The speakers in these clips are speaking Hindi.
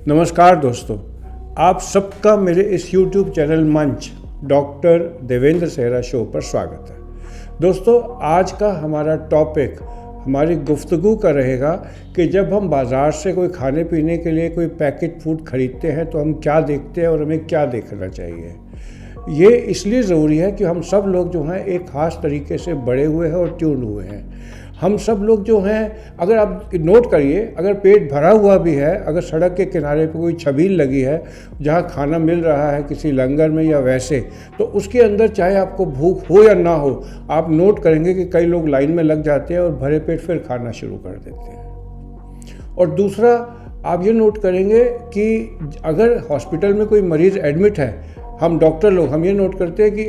नमस्कार दोस्तों, आप सबका मेरे इस YouTube चैनल मंच डॉक्टर देवेंद्र सेहरा शो पर स्वागत है। दोस्तों, आज का हमारा टॉपिक हमारी गुफ्तगू का रहेगा कि जब हम बाज़ार से कोई खाने पीने के लिए कोई पैकेट फूड ख़रीदते हैं तो हम क्या देखते हैं और हमें क्या देखना चाहिए। ये इसलिए ज़रूरी है कि हम सब लोग जो हैं एक ख़ास तरीके से बड़े हुए हैं और ट्यून हुए हैं। हम सब लोग जो हैं, अगर आप नोट करिए, अगर पेट भरा हुआ भी है, अगर सड़क के किनारे पे कोई छबील लगी है जहाँ खाना मिल रहा है किसी लंगर में या वैसे, तो उसके अंदर चाहे आपको भूख हो या ना हो, आप नोट करेंगे कि कई लोग लाइन में लग जाते हैं और भरे पेट फिर खाना शुरू कर देते हैं। और दूसरा, आप ये नोट करेंगे कि अगर हॉस्पिटल में कोई मरीज़ एडमिट है, हम डॉक्टर लोग हम ये नोट करते हैं कि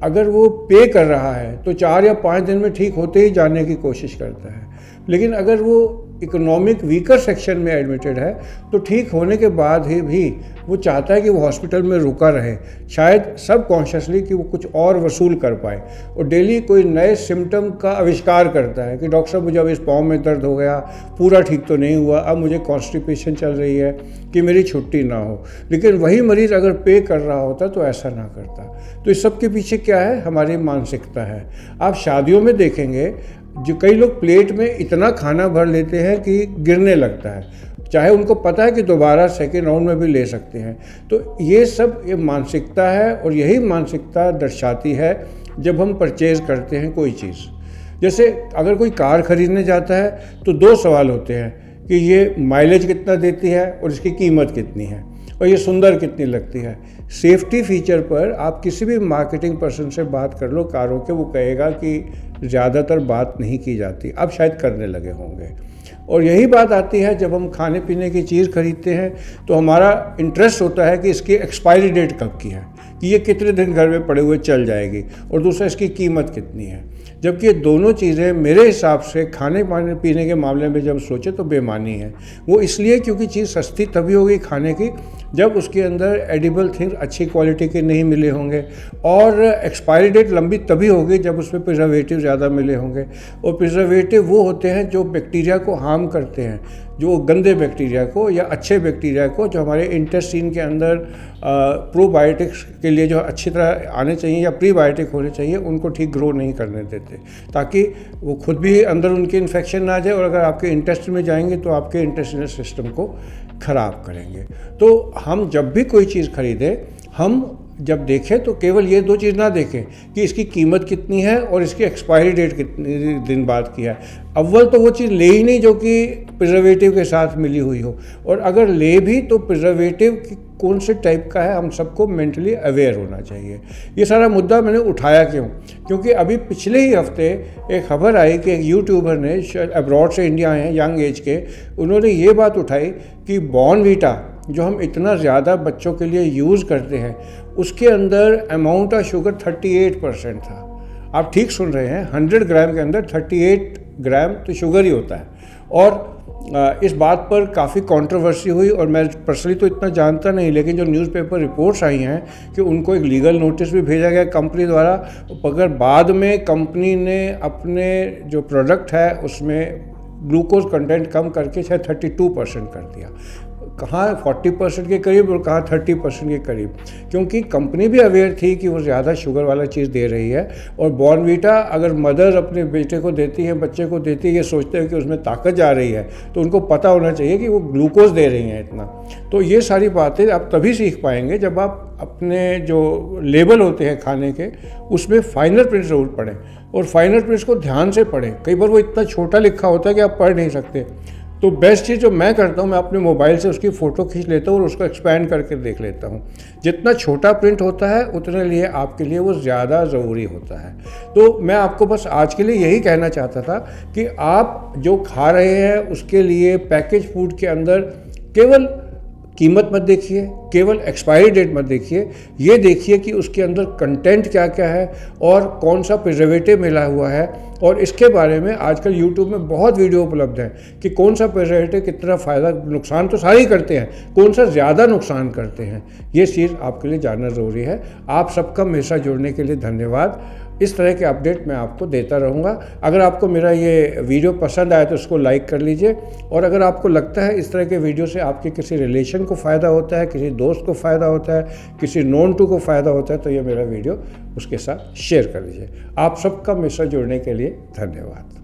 अगर वो पे कर रहा है तो 4 या 5 दिन में ठीक होते ही जाने की कोशिश करता है। लेकिन अगर वो इकोनॉमिक वीकर सेक्शन में एडमिटेड है तो ठीक होने के बाद ही भी वो चाहता है कि वो हॉस्पिटल में रुका रहे, शायद सब कॉन्शियसली, कि वो कुछ और वसूल कर पाए। और डेली कोई नए सिम्टम का आविष्कार करता है कि डॉक्टर साहब मुझे अब इस पाँव में दर्द हो गया, पूरा ठीक तो नहीं हुआ, अब मुझे कॉन्स्टिपेशन चल रही है, कि मेरी छुट्टी ना हो। लेकिन वही मरीज़ अगर पे कर रहा होता तो ऐसा ना करता। तो इस सब के पीछे क्या है? हमारी मानसिकता है। आप शादियों में देखेंगे जो कई लोग प्लेट में इतना खाना भर लेते हैं कि गिरने लगता है, चाहे उनको पता है कि दोबारा सेकेंड राउंड में भी ले सकते हैं। तो ये मानसिकता है, और यही मानसिकता दर्शाती है जब हम परचेज़ करते हैं कोई चीज़। जैसे अगर कोई कार ख़रीदने जाता है तो 2 सवाल होते हैं कि ये माइलेज कितना देती है और इसकी कीमत कितनी है, और ये सुंदर कितनी लगती है। सेफ्टी फीचर पर आप किसी भी मार्केटिंग पर्सन से बात कर लो कारों के, वो कहेगा कि ज़्यादातर बात नहीं की जाती, अब शायद करने लगे होंगे। और यही बात आती है जब हम खाने पीने की चीज़ खरीदते हैं तो हमारा इंटरेस्ट होता है कि इसकी एक्सपायरी डेट कब की है, कि ये कितने दिन घर में पड़े हुए चल जाएगी, और दूसरा इसकी कीमत कितनी है। जबकि ये दोनों चीज़ें मेरे हिसाब से खाने पीने के मामले में जब सोचे तो बेमानी है। वो इसलिए क्योंकि चीज़ सस्ती तभी होगी खाने की जब उसके अंदर एडिबल थिंग्स अच्छी क्वालिटी के नहीं मिले होंगे, और एक्सपायरी डेट लंबी तभी होगी जब उसमें प्रिजर्वेटिव ज़्यादा मिले होंगे। और प्रिजर्वेटिव वो होते हैं जो बैक्टीरिया को हार्म करते हैं, जो गंदे बैक्टीरिया को या अच्छे बैक्टीरिया को, जो हमारे इंटेस्टाइन के अंदर प्रोबायोटिक्स के लिए जो अच्छी तरह आने चाहिए या प्रीबायोटिक होने चाहिए, उनको ठीक ग्रो नहीं करने देते, ताकि वो खुद भी अंदर उनके इन्फेक्शन ना आ जाए, और अगर आपके इंटेस्टाइन में जाएंगे तो आपके इंटेस्टाइनल सिस्टम को ख़राब करेंगे। तो हम जब भी कोई चीज़ खरीदें, हम जब देखें तो केवल ये 2 चीज़ ना देखें कि इसकी कीमत कितनी है और इसकी एक्सपायरी डेट कितने दिन बाद की है। अव्वल तो वो चीज़ ले ही नहीं जो कि प्रिजर्वेटिव के साथ मिली हुई हो, और अगर ले भी तो प्रिजर्वेटिव कौन से टाइप का है, हम सबको मेंटली अवेयर होना चाहिए। ये सारा मुद्दा मैंने उठाया क्यों? क्योंकि अभी पिछले ही हफ्ते एक खबर आई कि एक यूट्यूबर ने, अब्रॉड से इंडिया आए हैं, यंग एज के, उन्होंने ये बात उठाई कि बॉर्नवीटा जो हम इतना ज़्यादा बच्चों के लिए यूज़ करते हैं, उसके अंदर अमाउंट ऑफ शुगर 38% था। आप ठीक सुन रहे हैं, 100 ग्राम के अंदर 38 ग्राम तो शुगर ही होता है। और इस बात पर काफ़ी कंट्रोवर्सी हुई, और मैं पर्सनली तो इतना जानता नहीं, लेकिन जो न्यूज़पेपर रिपोर्ट्स आई हैं कि उनको एक लीगल नोटिस भी भेजा गया कंपनी द्वारा, अगर बाद में कंपनी ने अपने जो प्रोडक्ट है उसमें ग्लूकोज कंटेंट कम करके शायद 32% कर दिया, कहाँ 40% के करीब और कहाँ 30% के करीब, क्योंकि कंपनी भी अवेयर थी कि वो ज़्यादा शुगर वाला चीज़ दे रही है। और बॉर्नवीटा अगर मदर अपने बेटे को देती है, बच्चे को देती है, ये सोचते हैं कि उसमें ताकत जा रही है, तो उनको पता होना चाहिए कि वो ग्लूकोज दे रही हैं इतना। तो ये सारी बातें आप तभी सीख पाएंगे जब आप अपने जो लेबल होते हैं खाने के, उसमें फाइनल प्रिंट ज़रूर पढ़ें, और फाइनल प्रिंट्स को ध्यान से पढ़ें। कई बार वो इतना छोटा लिखा होता है कि आप पढ़ नहीं सकते। तो बेस्ट चीज़ जो मैं करता हूँ, मैं अपने मोबाइल से उसकी फ़ोटो खींच लेता हूँ और उसको एक्सपैंड करके देख लेता हूँ। जितना छोटा प्रिंट होता है उतने लिए आपके लिए वो ज़्यादा ज़रूरी होता है। तो मैं आपको बस आज के लिए यही कहना चाहता था कि आप जो खा रहे हैं उसके लिए पैकेज फूड के अंदर केवल कीमत मत देखिए, केवल एक्सपायरी डेट मत देखिए, ये देखिए कि उसके अंदर कंटेंट क्या क्या है और कौन सा प्रिजर्वेटिव मिला हुआ है। और इसके बारे में आजकल यूट्यूब में बहुत वीडियो उपलब्ध हैं कि कौन सा प्रिजर्वेटिव कितना फ़ायदा, नुकसान तो सारे ही करते हैं, कौन सा ज़्यादा नुकसान करते हैं, ये चीज़ आपके लिए जानना ज़रूरी है। आप सबका हमेशा जुड़ने के लिए धन्यवाद। इस तरह के अपडेट मैं आपको देता रहूँगा। अगर आपको मेरा ये वीडियो पसंद आया तो उसको लाइक कर लीजिए, और अगर आपको लगता है इस तरह के वीडियो से आपके किसी रिलेशन को फ़ायदा होता है, किसी दोस्त को फ़ायदा होता है, किसी नोन टू को फ़ायदा होता है, तो ये मेरा वीडियो उसके साथ शेयर कर लीजिए। आप सबका मेरे साथ जुड़ने के लिए धन्यवाद।